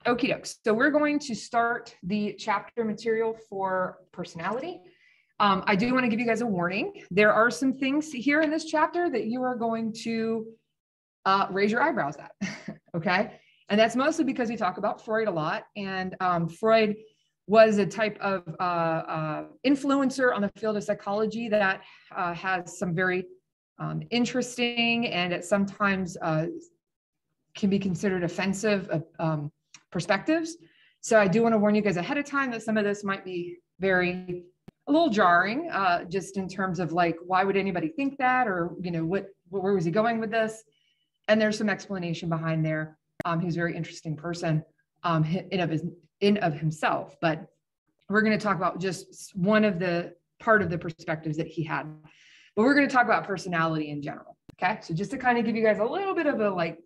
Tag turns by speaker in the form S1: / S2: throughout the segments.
S1: Okie doke. So we're going to start the chapter material for personality. I do want to give you guys a warning. There are some things here in this chapter that you are going to raise your eyebrows at, okay? And that's mostly because we talk about Freud a lot, and Freud was a type of influencer on the field of psychology that has some very interesting and at sometimes can be considered offensive perspectives. So I do want to warn you guys ahead of time that some of this might be a little jarring, just in terms of like, why would anybody think that? Or, you know, where was he going with this? And there's some explanation behind there. He's a very interesting person in of himself, but we're going to talk about just one of the part of the perspectives that he had, but we're going to talk about personality in general. Okay. So just to kind of give you guys a little bit of a, like,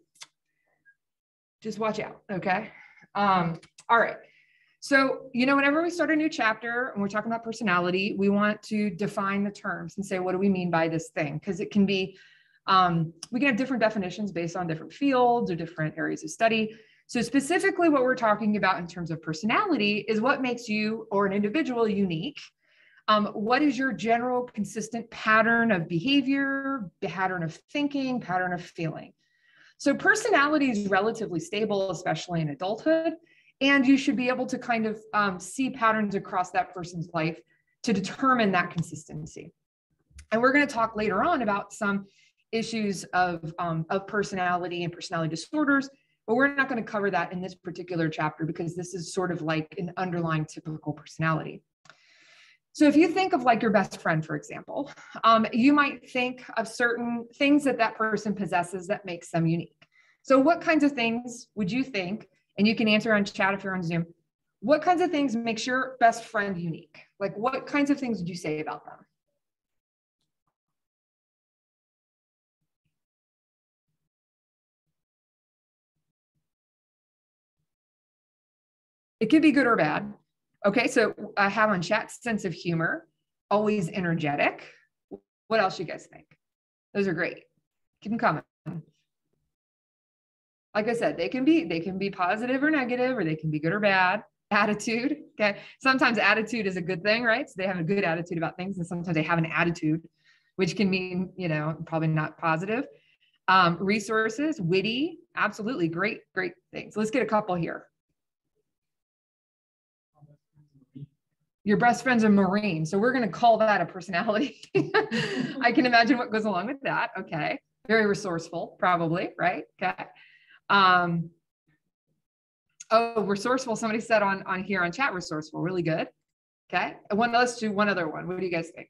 S1: just watch out. Okay. All right. So, you know, whenever we start a new chapter and we're talking about personality, we want to define the terms and say, what do we mean by this thing? Because it can be, we can have different definitions based on different fields or different areas of study. So specifically what we're talking about in terms of personality is what makes you or an individual unique. What is your general consistent pattern of behavior, pattern of thinking, pattern of feeling? So personality is relatively stable, especially in adulthood, and you should be able to kind of see patterns across that person's life to determine that consistency. And we're going to talk later on about some issues of personality and personality disorders, but we're not going to cover that in this particular chapter because this is sort of like an underlying typical personality. So if you think of like your best friend, for example, you might think of certain things that that person possesses that makes them unique. So what kinds of things would you think, and you can answer on chat if you're on Zoom, what kinds of things makes your best friend unique? Like what kinds of things would you say about them? It could be good or bad. Okay, so I have on chat sense of humor, always energetic. What else you guys think? Those are great. Keep them coming. Like I said, they can be positive or negative, or they can be good or bad. Attitude. Okay, sometimes attitude is a good thing, right? So they have a good attitude about things, and sometimes they have an attitude, which can mean, you know, probably not positive. Resources, witty, absolutely great things. Let's get a couple here. Your best friend's a Marine. So we're going to call that a personality. I can imagine what goes along with that. Okay. Very resourceful, probably, right? Okay. Oh, resourceful. Somebody said on here on chat, resourceful. Really good. Okay. Let's do one other one. What do you guys think?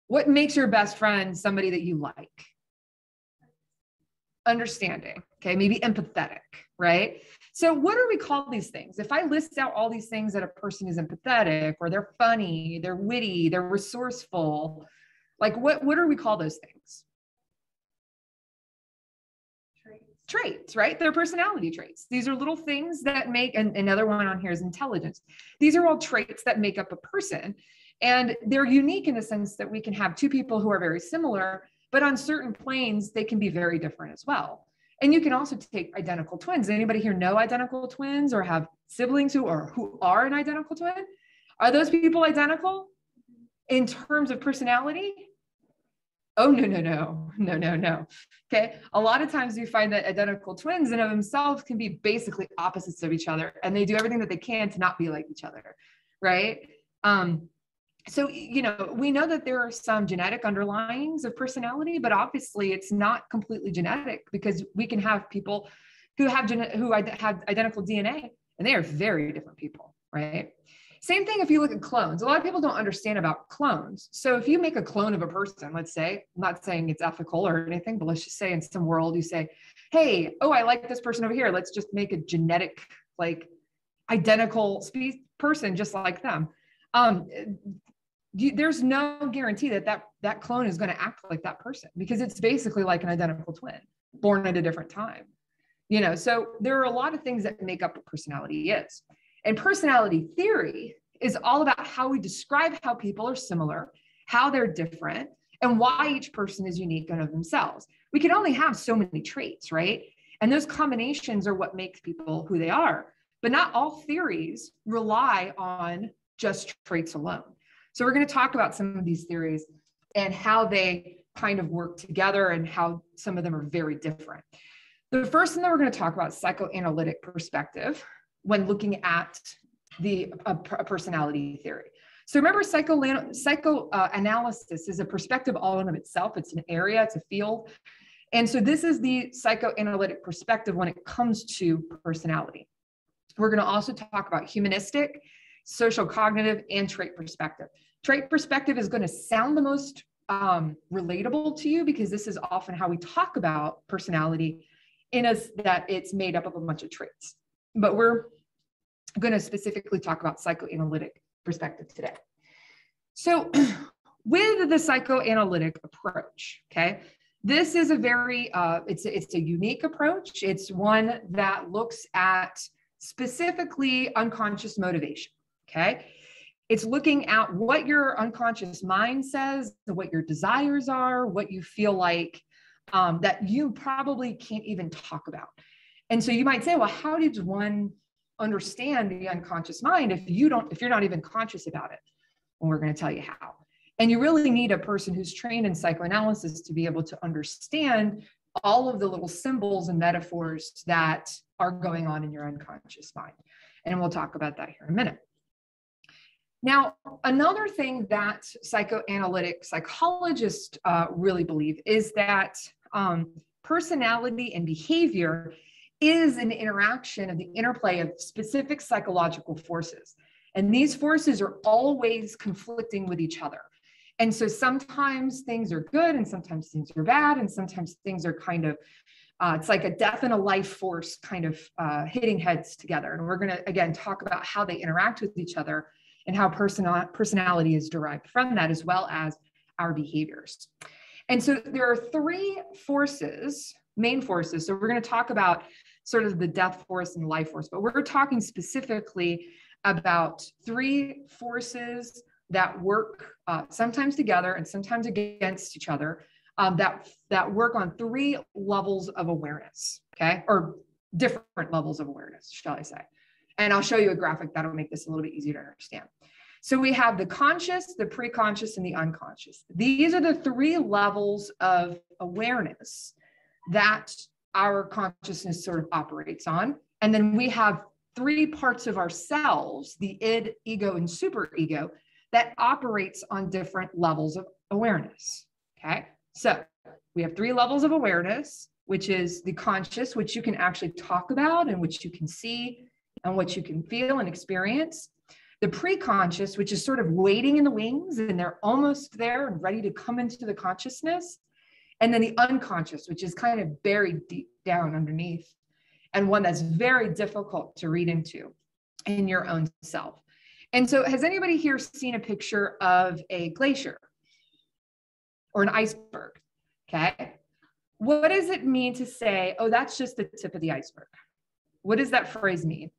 S1: What makes your best friend somebody that you like? Understanding. Okay. Maybe empathetic, right? So what do we call these things? If I list out all these things that a person is empathetic, or they're funny, they're witty, they're resourceful, like what do we call those things? Traits, right? They're personality traits. These are little things that make, and another one on here is intelligence. These are all traits that make up a person. And they're unique in the sense that we can have two people who are very similar, but on certain planes, they can be very different as well. And you can also take identical twins. Anybody here know identical twins or have siblings who are an identical twin? Are those people identical in terms of personality? Oh, no. Okay. A lot of times you find that identical twins in of themselves can be basically opposites of each other, and they do everything that they can to not be like each other. Right. So, you know, we know that there are some genetic underlyings of personality, but obviously it's not completely genetic, because we can have people who have identical DNA, and they are very different people, right? Same thing if you look at clones. A lot of people don't understand about clones. So if you make a clone of a person, let's say, I'm not saying it's ethical or anything, but let's just say in some world you say, hey, oh, I like this person over here. Let's just make a genetic, like identical person just like them. There's no guarantee that clone is going to act like that person, because it's basically like an identical twin born at a different time. You know, so there are a lot of things that make up what personality is. And personality theory is all about how we describe how people are similar, how they're different, and why each person is unique in of themselves. We can only have so many traits, right? And those combinations are what makes people who they are. But not all theories rely on just traits alone. So we're going to talk about some of these theories and how they kind of work together and how some of them are very different. The first thing that we're going to talk about is psychoanalytic perspective when looking at the personality theory. So remember, psychoanalysis is a perspective all in of itself. It's an area, it's a field. And so this is the psychoanalytic perspective when it comes to personality. We're going to also talk about humanistic, social cognitive, and trait perspective. Trait perspective is going to sound the most relatable to you because this is often how we talk about personality in us, that it's made up of a bunch of traits. But we're going to specifically talk about psychoanalytic perspective today. So with the psychoanalytic approach, okay, this is a very, it's a unique approach. It's one that looks at specifically unconscious motivation, okay? It's looking at what your unconscious mind says, what your desires are, what you feel like that you probably can't even talk about. And so you might say, well, how did one understand the unconscious mind if you're not even conscious about it? And we're going to tell you how. And you really need a person who's trained in psychoanalysis to be able to understand all of the little symbols and metaphors that are going on in your unconscious mind. And we'll talk about that here in a minute. Now, another thing that psychoanalytic psychologists really believe is that personality and behavior is an interaction of the interplay of specific psychological forces. And these forces are always conflicting with each other. And so sometimes things are good and sometimes things are bad, and sometimes things are kind of, it's like a death and a life force kind of hitting heads together. And we're going to, again, talk about how they interact with each other and how personality is derived from that, as well as our behaviors. And so there are three forces, main forces. So we're going to talk about sort of the death force and the life force, but we're talking specifically about three forces that work sometimes together and sometimes against each other, that work on three levels of awareness, okay? Or different levels of awareness, shall I say. And I'll show you a graphic that'll make this a little bit easier to understand. So we have the conscious, the preconscious, and the unconscious. These are the three levels of awareness that our consciousness sort of operates on. And then we have three parts of ourselves, the id, ego, and superego, that operates on different levels of awareness, okay? So we have three levels of awareness, which is the conscious, which you can actually talk about and which you can see and what you can feel and experience. The preconscious, which is sort of waiting in the wings and they're almost there and ready to come into the consciousness. And then the unconscious, which is kind of buried deep down underneath and one that's very difficult to read into in your own self. And so has anybody here seen a picture of a glacier or an iceberg? Okay. What does it mean to say, oh, that's just the tip of the iceberg? What does that phrase mean?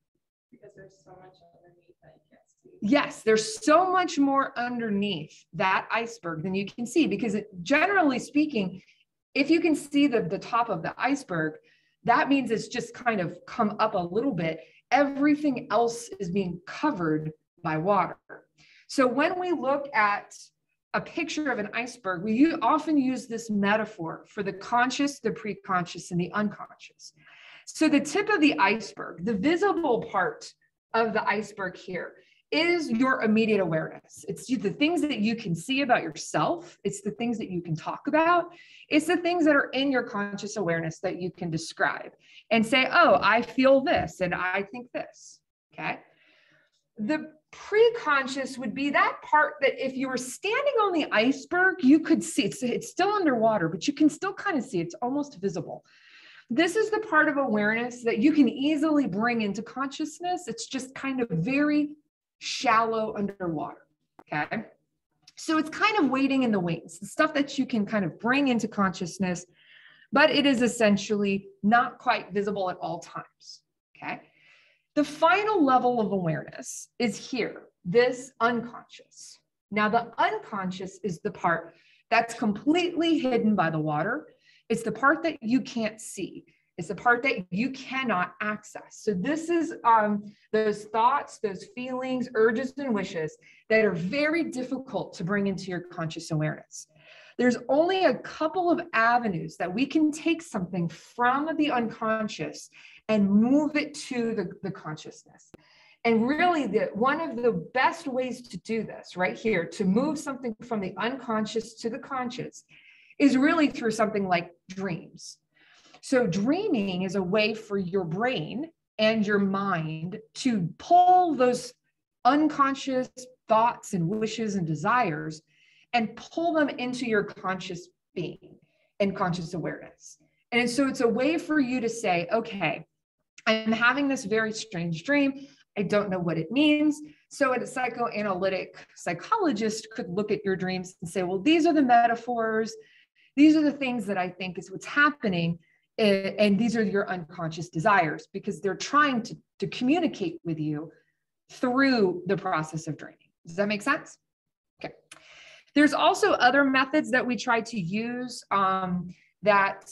S2: Because there's so much underneath that you can't see.
S1: Yes, there's so much more underneath that iceberg than you can see, because generally speaking, if you can see the top of the iceberg, that means it's just kind of come up a little bit. Everything else is being covered by water. So when we look at a picture of an iceberg, we often use this metaphor for the conscious, the preconscious, and the unconscious. So the tip of the iceberg, the visible part of the iceberg here, is your immediate awareness. It's the things that you can see about yourself. It's the things that you can talk about. It's the things that are in your conscious awareness that you can describe and say, oh, I feel this and I think this, okay? The preconscious would be that part that if you were standing on the iceberg, you could see. It's still underwater, but you can still kind of see. It's almost visible. This is the part of awareness that you can easily bring into consciousness. It's just kind of very shallow underwater, okay? So it's kind of waiting in the wings, the stuff that you can kind of bring into consciousness, but it is essentially not quite visible at all times, okay? The final level of awareness is here, this unconscious. Now, the unconscious is the part that's completely hidden by the water. It's the part that you can't see. It's the part that you cannot access. So this is those thoughts, those feelings, urges, and wishes that are very difficult to bring into your conscious awareness. There's only a couple of avenues that we can take something from the unconscious and move it to the consciousness. And really, one of the best ways to do this right here, to move something from the unconscious to the conscious, is really through something like dreams. So dreaming is a way for your brain and your mind to pull those unconscious thoughts and wishes and desires and pull them into your conscious being and conscious awareness. And so it's a way for you to say, okay, I'm having this very strange dream. I don't know what it means. So a psychoanalytic psychologist could look at your dreams and say, well, these are the metaphors. These are the things that I think is what's happening. And these are your unconscious desires, because they're trying to communicate with you through the process of dreaming. Does that make sense? Okay. There's also other methods that we try to use that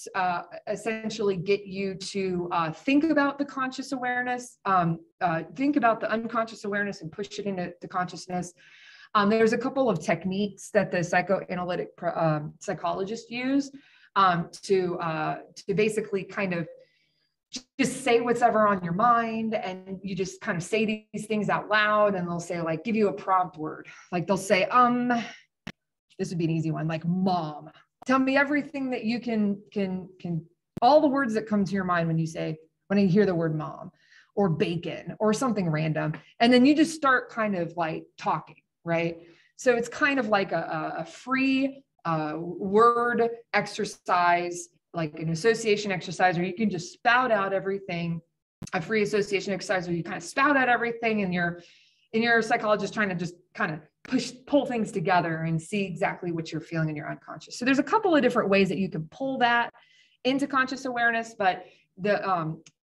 S1: essentially get you to think about the conscious awareness, think about the unconscious awareness and push it into consciousness. There's a couple of techniques that the psychoanalytic psychologists use to basically kind of just say what's ever on your mind, and you just kind of say these things out loud, and they'll say, like, give you a prompt word. Like they'll say, this would be an easy one, like mom. Tell me everything that you can, all the words that come to your mind when you hear the word mom, or bacon, or something random. And then you just start kind of like talking, right? So it's kind of like a free word exercise, like an association exercise, where you can just spout out everything, a free association exercise where you kind of spout out everything, and your psychologist trying to just kind of pull things together and see exactly what you're feeling in your unconscious. So there's a couple of different ways that you can pull that into conscious awareness, but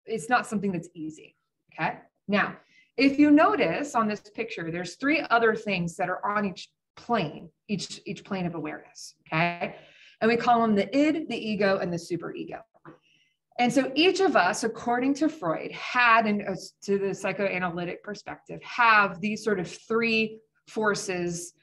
S1: it's not something that's easy. Okay. Now, if you notice on this picture, there's 3 other things that are on each plane of awareness. Okay. And we call them the id, the ego, and the superego. And so each of us, according to Freud, had, and to the psychoanalytic perspective, have these sort of 3 forces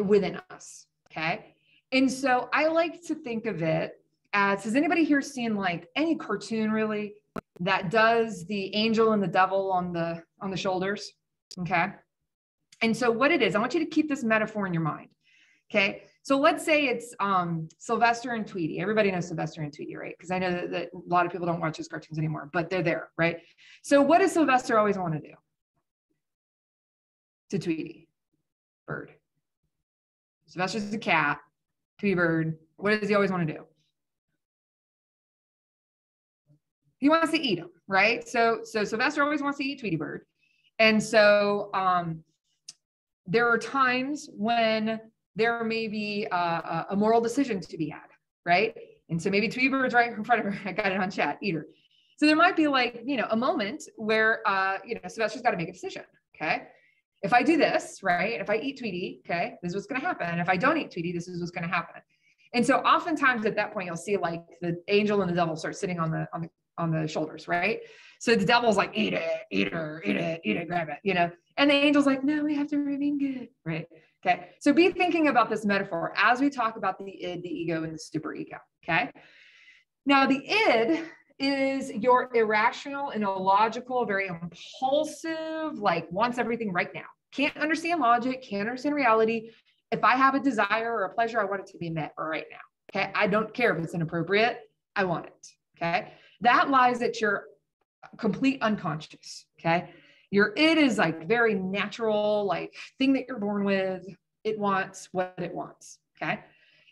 S1: within us. Okay. And so I like to think of it as, has anybody here seen like any cartoon really that does the angel and the devil on the shoulders? Okay. And so what it is, I want you to keep this metaphor in your mind. Okay. So let's say it's Sylvester and Tweety. Everybody knows Sylvester and Tweety, right? Because I know that a lot of people don't watch those cartoons anymore, but they're there, right? So what does Sylvester always want to do to Tweety? Bird. Sylvester's a cat, Tweety bird. What does he always want to do? He wants to eat him, right? So Sylvester always wants to eat Tweety bird. And so there are times when there may be a moral decision to be had, right? And so maybe Tweety bird's right in front of her. I got it on chat, eat her. So there might be like, a moment where, Sylvester's got to make a decision, okay? If I do this, right? If I eat Tweety, okay, this is what's going to happen. And if I don't eat Tweety, this is what's going to happen. And so oftentimes at that point, you'll see like the angel and the devil start sitting on the shoulders, right? So the devil's like, eat it, eat her, eat it, grab it, and the angel's like, no, we have to remain good, right? Okay. So be thinking about this metaphor as we talk about the id, the ego, and the superego. Okay. Now the id is your irrational and illogical, very impulsive, like wants everything right now. Can't understand logic, can't understand reality. If I have a desire or a pleasure, I want it to be met right now. Okay. I don't care if it's inappropriate. I want it. Okay. That lies at your complete unconscious. Okay. Your id is like very natural, like thing that you're born with. It wants what it wants. Okay.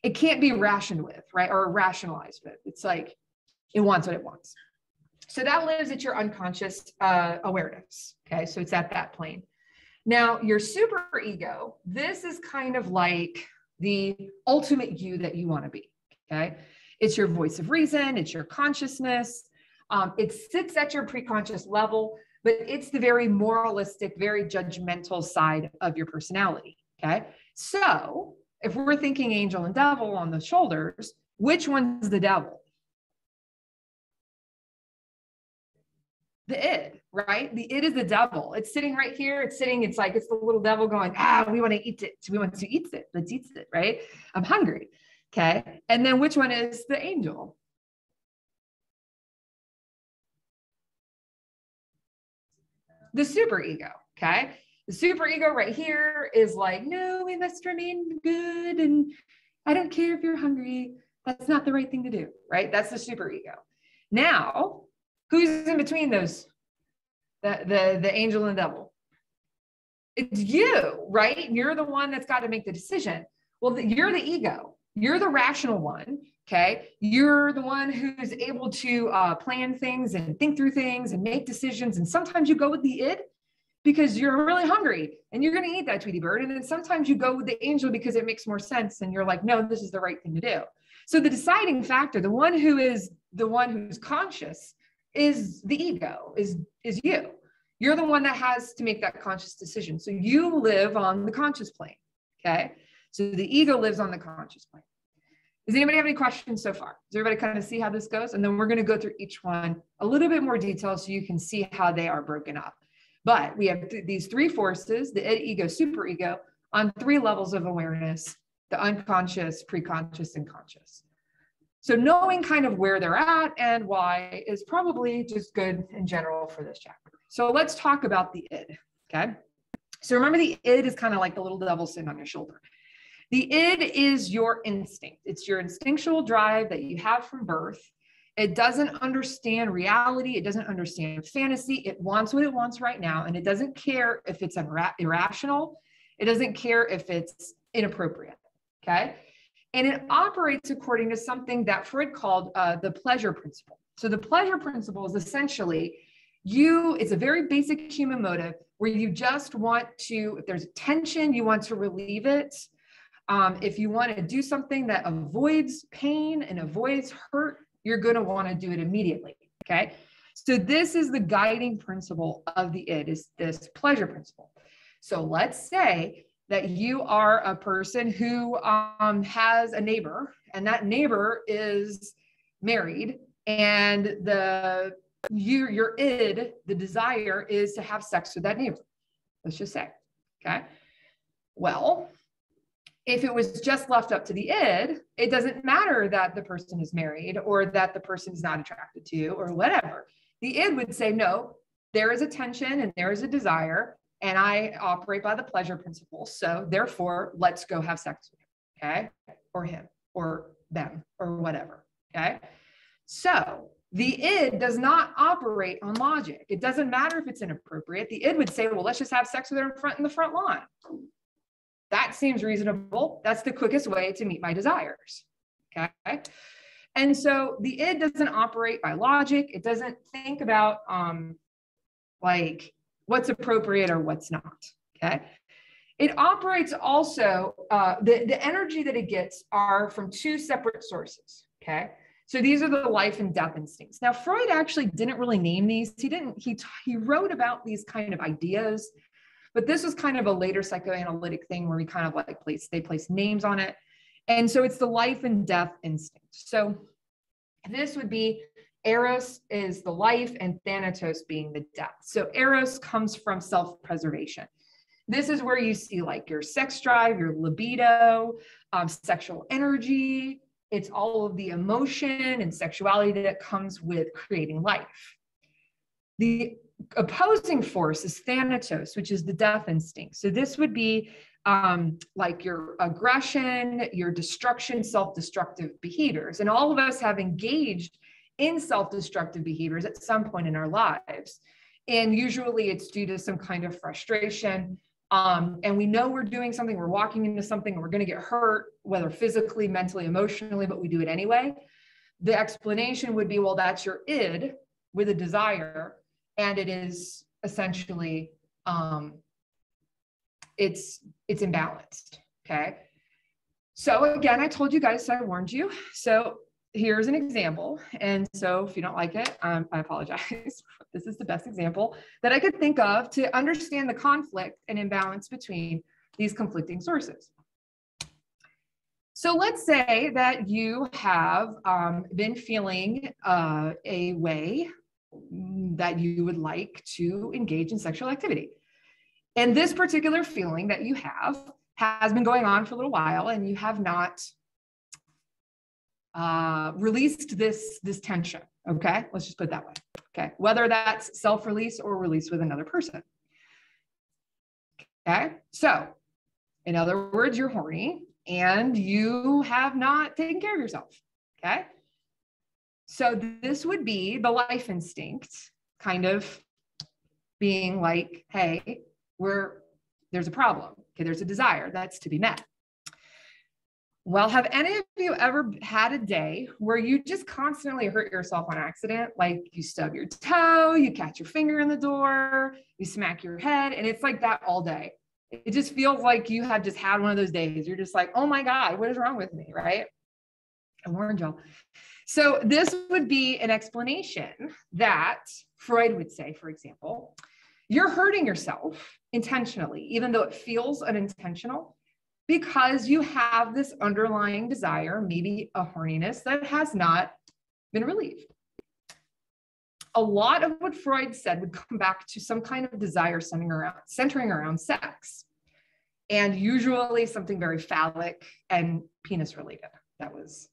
S1: It can't be rationed with, right? Or rationalized with. It's like, it wants what it wants. So that lives at your unconscious awareness. Okay. So it's at that plane. Now your superego, this is kind of like the ultimate you that you want to be. Okay. It's your voice of reason. It's your consciousness. It sits at your preconscious level, but it's the very moralistic, very judgmental side of your personality. Okay. So if we're thinking angel and devil on the shoulders, which one's the devil? the id, right? The id is the devil. It's sitting right here. It's like, it's the little devil going, we want to eat it. We want to eat it. Let's eat it, right? I'm hungry. Okay. And then which one is the angel? The superego. Okay. The superego right here is like, no, we must remain good. And I don't care if you're hungry. That's not the right thing to do, right? That's the superego. Now, who's in between those? The angel and the devil. It's you, right? You're the one that's got to make the decision. Well, you're the ego. You're the rational one, okay? You're the one who's able to plan things and think through things and make decisions. And sometimes you go with the id because you're really hungry and you're going to eat that Tweety bird. And then sometimes you go with the angel because it makes more sense. And you're like, no, this is the right thing to do. So the deciding factor, the one who's conscious is the ego, is you. You're the one that has to make that conscious decision. So you live on the conscious plane, okay? So the ego lives on the conscious plane. Does anybody have any questions so far? Does everybody kind of see how this goes? And then we're going to go through each one a little bit more detail so you can see how they are broken up. But we have these three forces, the id, ego, superego, on three levels of awareness: the unconscious, preconscious, and conscious. So knowing kind of where they're at and why is probably just good in general for this chapter. So let's talk about the id, okay? So remember, the id is kind of like the little devil sitting on your shoulder. The id is your instinct. It's your instinctual drive that you have from birth. It doesn't understand reality. It doesn't understand fantasy. It wants what it wants right now. And it doesn't care if it's irrational. It doesn't care if it's inappropriate, okay? And it operates according to something that Freud called the pleasure principle. So the pleasure principle is essentially it's a very basic human motive where you just want to, if there's tension, you want to relieve it. If you want to do something that avoids pain and avoids hurt, you're going to want to do it immediately, okay? So this is the guiding principle of the id, is this pleasure principle. So let's say that you are a person who has a neighbor, and that neighbor is married, and your id, the desire, is to have sex with that neighbor. Let's just say, okay? Well, if it was just left up to the id, it doesn't matter that the person is married or that the person is not attracted to you or whatever. The id would say, no, there is a tension and there is a desire, and I operate by the pleasure principle. So therefore, let's go have sex with him, okay? Or him or them or whatever, okay? So the id does not operate on logic. It doesn't matter if it's inappropriate. The id would say, well, let's just have sex with her in the front lawn. That seems reasonable. That's the quickest way to meet my desires, okay? And so the id doesn't operate by logic. It doesn't think about like what's appropriate or what's not, okay? It operates also, the energy that it gets are from two separate sources, okay? So these are the life and death instincts. Now, Freud actually didn't really name these. He wrote about these kind of ideas, but this was kind of a later psychoanalytic thing where we kind of like place names on it. And so it's the life and death instinct. So this would be Eros is the life and Thanatos being the death. So Eros comes from self-preservation. This is where you see like your sex drive, your libido, sexual energy. It's all of the emotion and sexuality that comes with creating life. The opposing force is Thanatos, which is the death instinct. So this would be like your aggression, your destruction, self-destructive behaviors. And all of us have engaged in self-destructive behaviors at some point in our lives. And usually it's due to some kind of frustration. And we know we're doing something, we're walking into something, and we're going to get hurt, whether physically, mentally, emotionally, but we do it anyway. The explanation would be, well, that's your id with a desire, and it is essentially, it's imbalanced, okay? So again, I told you guys, so I warned you. So here's an example. And so if you don't like it, I apologize. This is the best example that I could think of to understand the conflict and imbalance between these conflicting sources. So let's say that you have been feeling a way that you would like to engage in sexual activity. And this particular feeling that you have has been going on for a little while, and you have not released this tension. Okay, let's just put it that way. Okay, whether that's self-release or release with another person. Okay, so in other words, you're horny and you have not taken care of yourself. Okay, so this would be the life instinct kind of being like, hey, there's a problem. Okay, there's a desire that's to be met. Well, have any of you ever had a day where you just constantly hurt yourself on accident? Like you stub your toe, you catch your finger in the door, you smack your head, and it's like that all day. It just feels like you have just had one of those days. You're just like, oh my God, what is wrong with me, right? I warned y'all. So this would be an explanation that Freud would say, for example, you're hurting yourself intentionally, even though it feels unintentional, because you have this underlying desire, maybe a horniness that has not been relieved. A lot of what Freud said would come back to some kind of desire centering around sex, and usually something very phallic and penis related. That was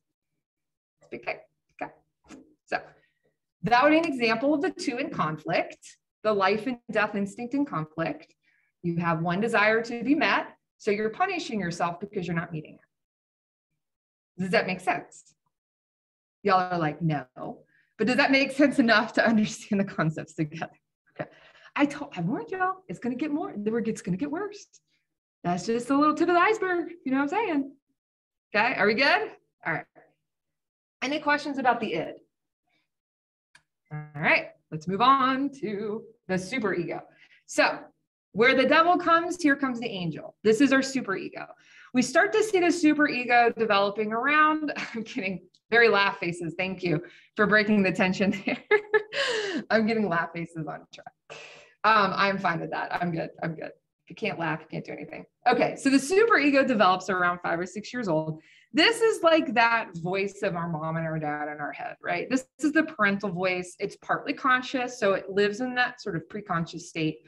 S1: a big thing. Okay. So that would be an example of the two in conflict, the life and death instinct in conflict. You have one desire to be met, so you're punishing yourself because you're not meeting it. Does that make sense? Y'all are like, no. But does that make sense enough to understand the concepts together? Okay. I warned y'all, it's going to get more. It's going to get worse. That's just a little tip of the iceberg. You know what I'm saying? Okay. Are we good? All right. Any questions about the id? All right. Let's move on to the superego. So where the devil comes, here comes the angel. This is our superego. We start to see the superego developing around, I'm kidding, very laugh faces. Thank you for breaking the tension there. I'm getting laugh faces on track. I'm fine with that. I'm good. I'm good. If you can't laugh, you can't do anything. Okay, so the superego develops around 5 or 6 years old. This is like that voice of our mom and our dad in our head, right? This is the parental voice. It's partly conscious, so it lives in that sort of pre-conscious state.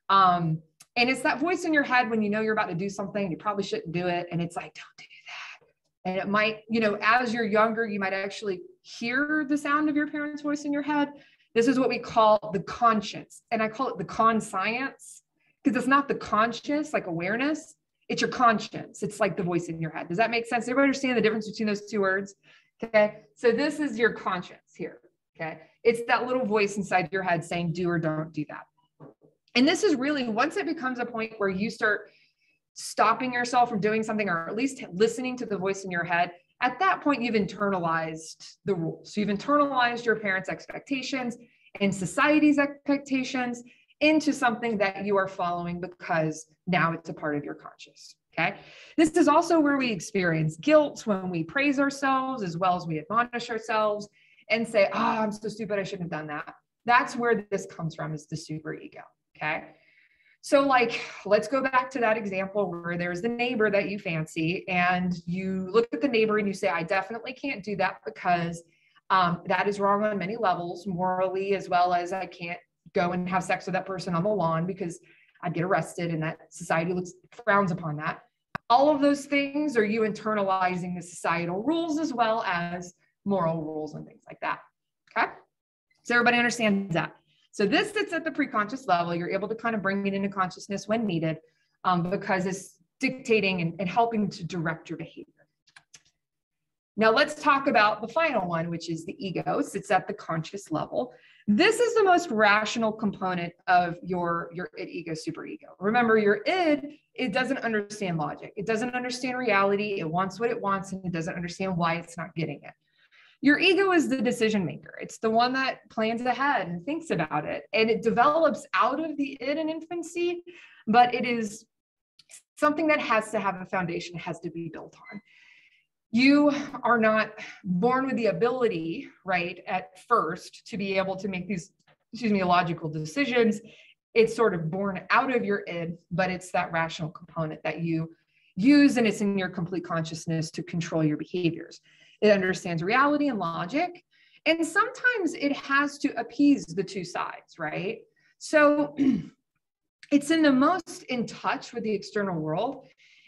S1: And it's that voice in your head when you know you're about to do something, you probably shouldn't do it. And it's like, don't do that. And it might, as you're younger, you might actually hear the sound of your parents' voice in your head. This is what we call the conscience. And I call it the conscience because it's not the conscious, like awareness. It's your conscience. It's like the voice in your head. Does that make sense? Everybody understand the difference between those two words? Okay. So this is your conscience here. Okay. It's that little voice inside your head saying, do or don't do that. And this is really, once it becomes a point where you start stopping yourself from doing something, or at least listening to the voice in your head, at that point, you've internalized the rules. So you've internalized your parents' expectations and society's expectations into something that you are following because now it's a part of your conscious, okay? This is also where we experience guilt when we praise ourselves as well as we admonish ourselves and say, oh, I'm so stupid, I shouldn't have done that. That's where this comes from, is the superego. Okay. So like, let's go back to that example where there's the neighbor that you fancy and you look at the neighbor and you say, I definitely can't do that because that is wrong on many levels, morally, as well as I can't go and have sex with that person on the lawn because I'd get arrested and that society frowns upon that. All of those things are you internalizing the societal rules as well as moral rules and things like that. Okay. So everybody understands that. So this sits at the preconscious level. You're able to kind of bring it into consciousness when needed because it's dictating and helping to direct your behavior. Now let's talk about the final one, which is the ego. Sits at the conscious level. This is the most rational component of your id, ego, superego. Remember, your id, it doesn't understand logic. It doesn't understand reality. It wants what it wants and it doesn't understand why it's not getting it. Your ego is the decision maker. It's the one that plans ahead and thinks about it. And it develops out of the id in infancy, but it is something that has to have a foundation, it has to be built on. You are not born with the ability, right, at first to be able to make these, logical decisions. It's sort of born out of your id, but it's that rational component that you use, and it's in your complete consciousness to control your behaviors. It understands reality and logic, And sometimes it has to appease the two sides, right? So it's in the most in touch with the external world,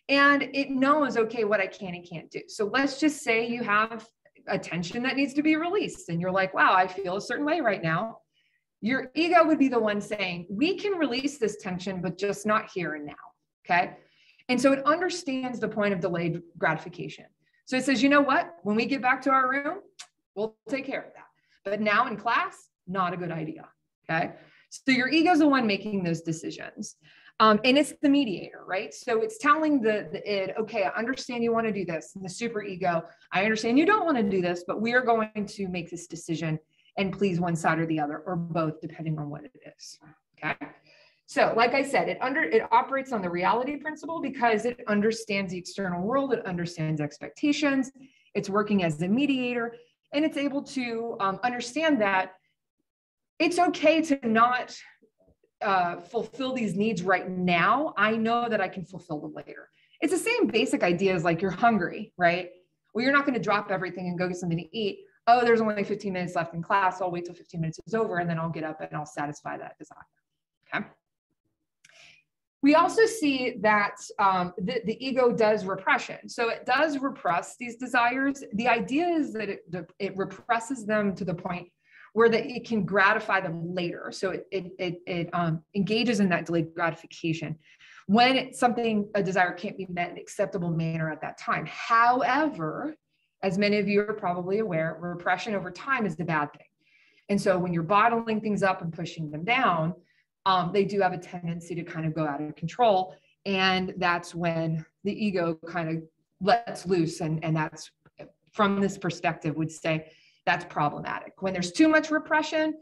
S1: and it knows, okay, what I can and can't do. So let's just say you have a tension that needs to be released, and you're like, wow, I feel a certain way right now. Your ego would be the one saying, we can release this tension, but just not here and now, okay? And so it understands the point of delayed gratification. So it says, you know what? When we get back to our room, we'll take care of that. But now in class, not a good idea, okay? So your ego is the one making those decisions. And it's the mediator, right? So it's telling the id, okay, I understand you want to do this. And the super ego, I understand you don't want to do this, but we are going to make this decision and please one side or the other, or both, depending on what it is, okay? So like I said, it operates on the reality principle because it understands the external world, it understands expectations, it's working as the mediator, and it's able to understand that it's okay to not fulfill these needs right now. I know that I can fulfill them later. It's the same basic idea as like you're hungry, right? Well, you're not going to drop everything and go get something to eat. Oh, there's only 15 minutes left in class. I'll wait till 15 minutes is over and then I'll get up and I'll satisfy that desire. Okay. We also see that the ego does repression. So it does repress these desires. The idea is that it represses them to the point where that it can gratify them later. So it engages in that delayed gratification when a desire can't be met in an acceptable manner at that time. However, as many of you are probably aware, repression over time is a bad thing. And so when you're bottling things up and pushing them down, they do have a tendency to kind of go out of control. And that's when the ego kind of lets loose. And that's, from this perspective, would say that's problematic. When there's too much repression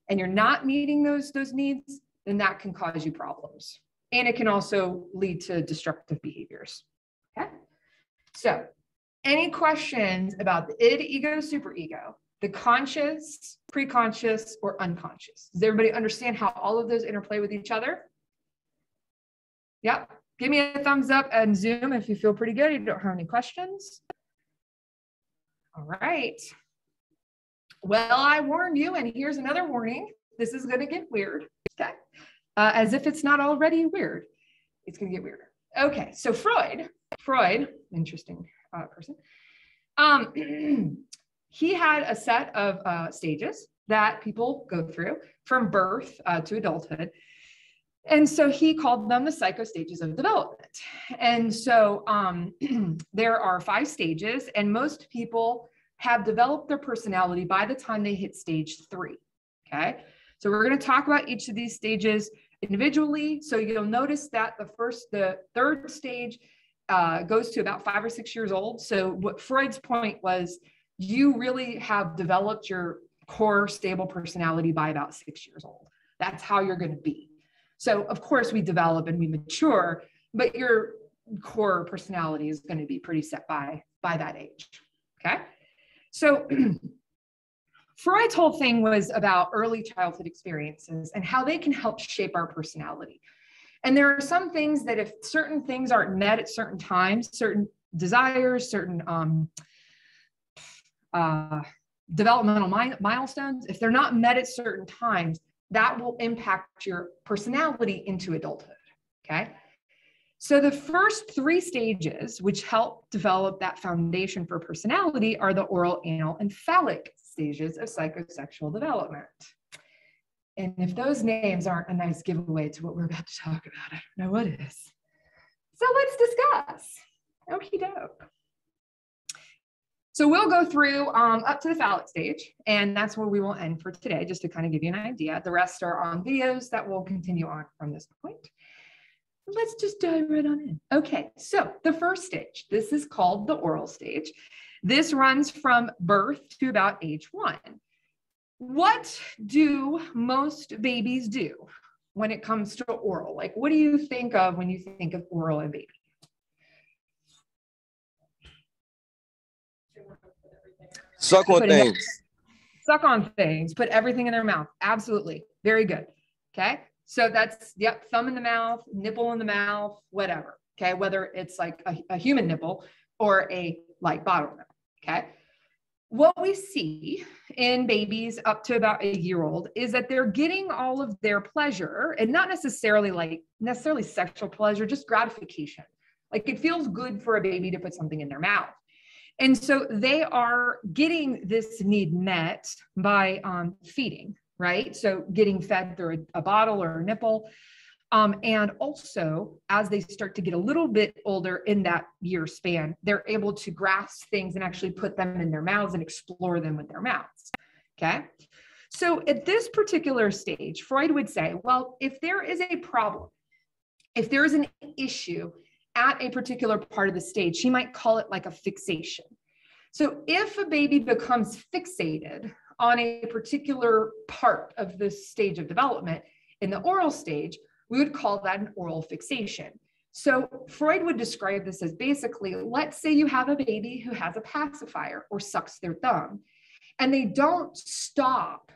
S1: and you're not meeting those needs, then that can cause you problems. And it can also lead to destructive behaviors. Okay. So any questions about the id, ego, superego, the conscious, preconscious, or unconscious? Does everybody understand how all of those interplay with each other? Yep. Give me a thumbs up and Zoom if you feel pretty good. You don't have any questions. All right. Well, I warned you, and here's another warning. This is going to get weird. Okay. As if it's not already weird. It's going to get weirder. Okay. So Freud, interesting person. He had a set of stages that people go through from birth to adulthood. And so he called them the psycho stages of development. And so there are 5 stages, and most people have developed their personality by the time they hit stage 3. Okay. So we're going to talk about each of these stages individually. So you'll notice that the third stage goes to about 5 or 6 years old. So what Freud's point was, you really have developed your core stable personality by about 6 years old. That's how you're going to be. So of course we develop and we mature, but your core personality is going to be pretty set by that age. Okay. So Freud's whole thing was about early childhood experiences and how they can help shape our personality. And there are some things that if certain things aren't met at certain times, certain desires, certain developmental milestones, if they're not met at certain times, that will impact your personality into adulthood, okay? So the first 3 stages, which help develop that foundation for personality, are the oral, anal, and phallic stages of psychosexual development. And if those names aren't a nice giveaway to what we're about to talk about, I don't know what is. So let's discuss. Okie doke. So we'll go through up to the phallic stage, and that's where we will end for today, just to kind of give you an idea. The rest are on videos that will continue on from this point. Let's just dive right on in. Okay, so the first stage, this is called the oral stage. This runs from birth to about age 1. What do most babies do when it comes to oral? Like, what do you think of when you think of oral and baby?
S3: Suck on things.
S1: Suck on things, put everything in their mouth. Absolutely. Very good. Okay. So that's, yep, thumb in the mouth, nipple in the mouth, whatever. Okay. Whether it's like a human nipple or a like bottle nipple. Okay. What we see in babies up to about a year old is that they're getting all of their pleasure, and not necessarily sexual pleasure, just gratification. Like it feels good for a baby to put something in their mouth. And so they are getting this need met by feeding, right? So getting fed through a bottle or a nipple. And also, as they start to get a little bit older in that year span, they're able to grasp things and actually put them in their mouths and explore them with their mouths, okay? So at this particular stage, Freud would say, well, if there is a problem, if there is an issue at a particular part of the stage, she might call it like a fixation. So if a baby becomes fixated on a particular part of this stage of development in the oral stage, we would call that an oral fixation. So Freud would describe this as basically, let's say you have a baby who has a pacifier or sucks their thumb, and they don't stop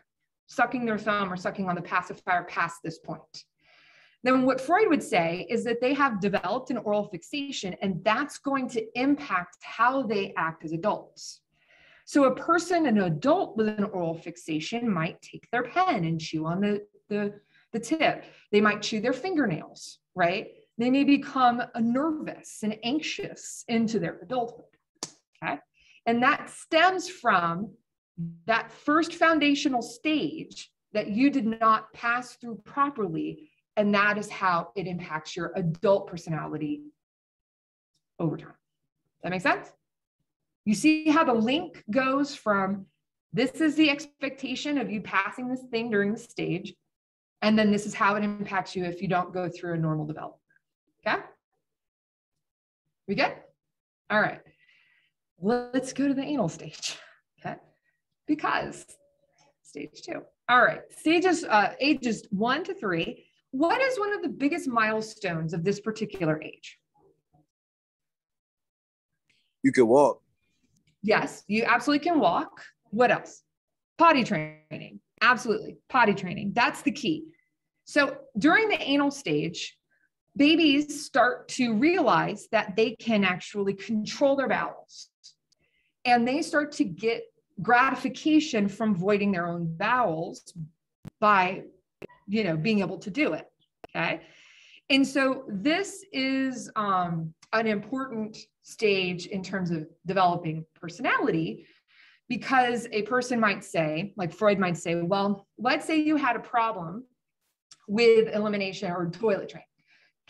S1: sucking their thumb or sucking on the pacifier past this point. Then what Freud would say is that they have developed an oral fixation, and that's going to impact how they act as adults. So a person, an adult with an oral fixation, might take their pen and chew on the tip. They might chew their fingernails, right? They may become nervous and anxious into their adulthood, okay? And that stems from that first foundational stage that you did not pass through properly, and that is how it impacts your adult personality over time. That make sense? You see how the link goes from this is the expectation of you passing this thing during the stage, and then this is how it impacts you if you don't go through a normal development, okay? We good? All right, let's go to the anal stage, okay? Because stage 2. All right, stages, ages 1 to 3. What is one of the biggest milestones of this particular age?
S3: You can walk.
S1: Yes, you absolutely can walk. What else? Potty training. Absolutely, potty training. That's the key. So during the anal stage, babies start to realize that they can actually control their bowels, and they start to get gratification from voiding their own bowels by, being able to do it, okay? And so this is an important stage in terms of developing personality, because a person might say, like Freud might say, well, let's say you had a problem with elimination or toilet training,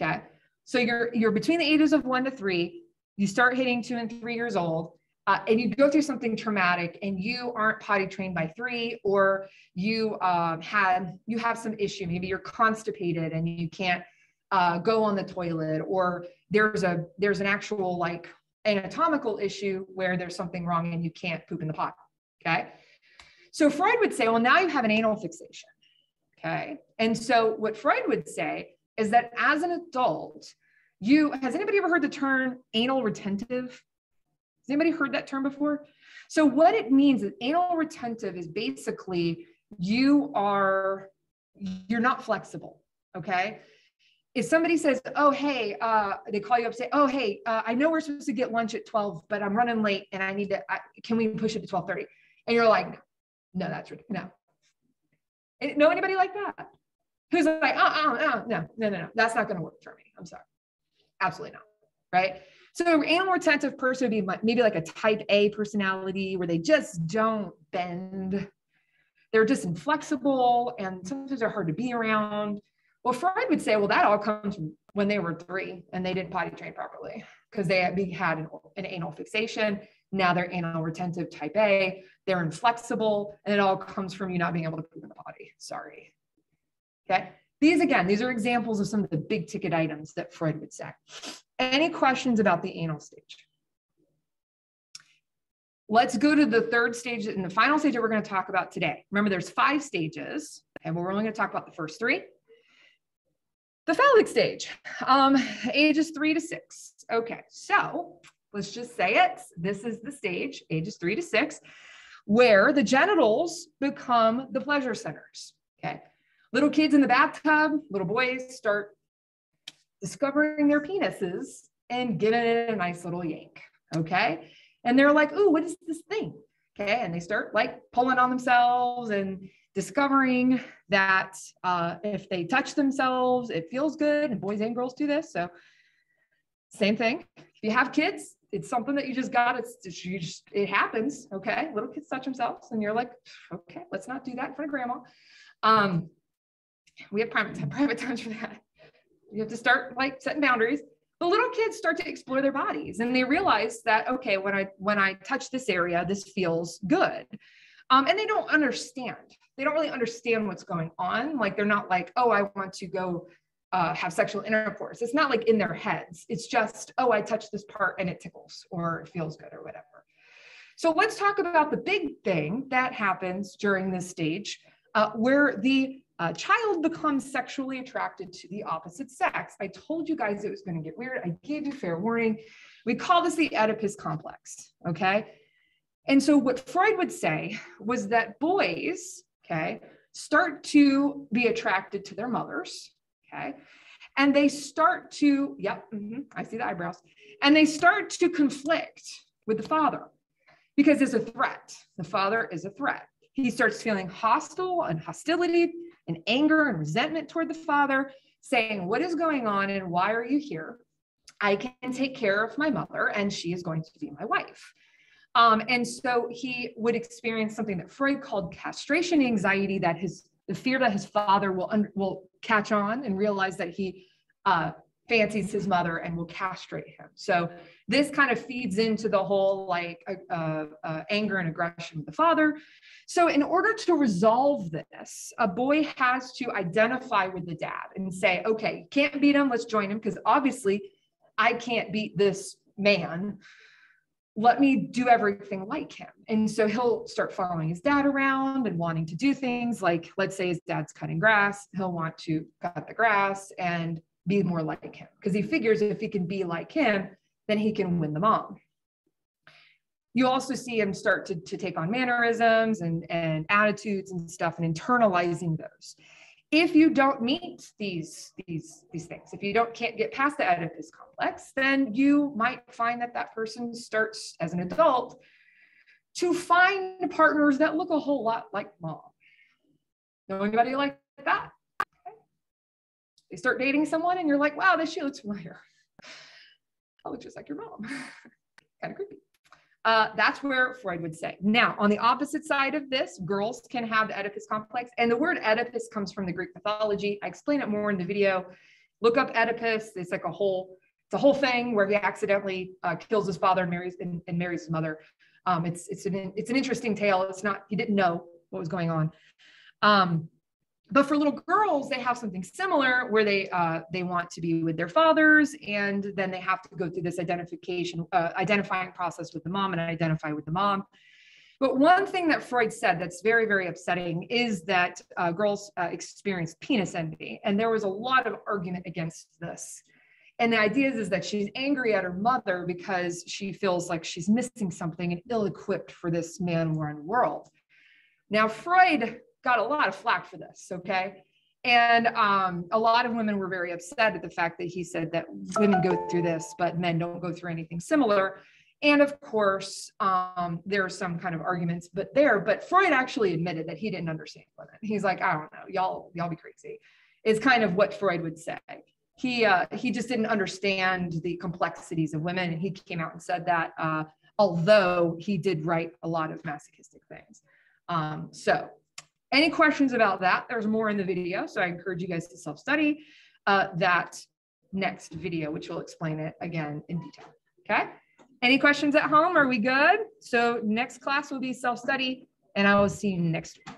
S1: okay? So you're between the ages of 1 to 3, you start hitting 2 and 3 years old, and you go through something traumatic and you aren't potty trained by 3, or you have some issue, maybe you're constipated and you can't go on the toilet, or there's an actual like anatomical issue where there's something wrong and you can't poop in the pot, okay? So Freud would say, well, now you have an anal fixation, okay? And so what Freud would say is that as an adult, has anybody ever heard the term anal retentive? Has anybody heard that term before? So what it means is anal retentive is basically you're not flexible, okay? If somebody says, oh, hey, they call you up, say, oh, hey, I know we're supposed to get lunch at 12, but I'm running late and I need to, can we push it to 12:30? And you're like, no, that's ridiculous. No. Know anybody like that? Who's like, no, that's not going to work for me. I'm sorry. Absolutely not, right? So an anal retentive person would be maybe like a type A personality where they just don't bend. They're just inflexible and sometimes they're hard to be around. Well, Freud would say, well, that all comes from when they were 3 and they didn't potty train properly because they had an anal fixation. Now they're anal retentive type A, they're inflexible, and it all comes from you not being able to poop in the potty. Sorry. Okay. These are examples of some of the big ticket items that Freud would say. Any questions about the anal stage? Let's go to the third stage and the final stage that we're going to talk about today. Remember, there's 5 stages, and we're only going to talk about the first 3. The phallic stage, ages 3 to 6. Okay, so let's just say it. This is the stage, ages 3 to 6, where the genitals become the pleasure centers. Okay, little kids in the bathtub, little boys start discovering their penises and giving it a nice little yank. Okay, and they're like, ooh, what is this thing? Okay. And they start like pulling on themselves and discovering that if they touch themselves, it feels good. And boys and girls do this. So same thing. If you have kids, it's something that you just got. It happens. Okay. Little kids touch themselves and you're like, okay, let's not do that in front of grandma. We have private times for that. You have to start like setting boundaries. The little kids start to explore their bodies and they realize that, okay, when I touch this area, this feels good. And they don't understand. They don't really understand what's going on. Like, they're not like, oh, I want to go have sexual intercourse. It's not like in their heads. It's just, oh, I touched this part and it tickles or it feels good or whatever. So let's talk about the big thing that happens during this stage where the child becomes sexually attracted to the opposite sex. I told you guys it was going to get weird. I gave you fair warning. We call this the Oedipus Complex, okay? And so what Freud would say was that boys, okay, start to be attracted to their mothers, okay? And they start to, I see the eyebrows. And they start to conflict with the father because there's a threat. The father is a threat. He starts feeling hostile and hostility and anger and resentment toward the father, saying, what is going on and why are you here? I can take care of my mother and she is going to be my wife. And so he would experience something that Freud called castration anxiety, that the fear that his father will catch on and realize that he fancies his mother and will castrate him. So this kind of feeds into the whole like anger and aggression with the father. So in order to resolve this, a boy has to identify with the dad and say, okay, can't beat him, let's join him, because obviously I can't beat this man. Let me do everything like him. And so he'll start following his dad around and wanting to do things like, let's say his dad's cutting grass, he'll want to cut the grass and be more like him, because he figures if he can be like him, then he can win the mom. You also see him start to take on mannerisms and attitudes and stuff and internalizing those. If you don't meet these things, if you can't get past the Oedipus complex, then you might find that person starts as an adult to find partners that look a whole lot like mom. Know anybody like that? Okay. They start dating someone and you're like, wow, she looks familiar. I look just like your mom. Kind of creepy. That's where Freud would say. Now, on the opposite side of this, girls can have the Oedipus complex. And the word Oedipus comes from the Greek mythology. I explain it more in the video. Look up Oedipus. It's like a whole thing where he accidentally kills his father and marries his mother. It's an interesting tale. He didn't know what was going on. But for little girls, they have something similar where they want to be with their fathers, and then they have to go through this identifying process with the mom and identify with the mom. But one thing that Freud said that's very, very upsetting is that girls experience penis envy. And there was a lot of argument against this. And the idea is that she's angry at her mother because she feels like she's missing something and ill-equipped for this man-run world. Now, Freud got a lot of flack for this, okay? And a lot of women were very upset at the fact that he said that women go through this, but men don't go through anything similar. And of course, there are some kind of arguments, but Freud actually admitted that he didn't understand women. He's like, I don't know, y'all be crazy, is kind of what Freud would say. He just didn't understand the complexities of women. And he came out and said that, although he did write a lot of masochistic things. So any questions about that? There's more in the video. So I encourage you guys to self-study that next video, which will explain it again in detail. Okay. Any questions at home? Are we good? So next class will be self-study, and I will see you next week.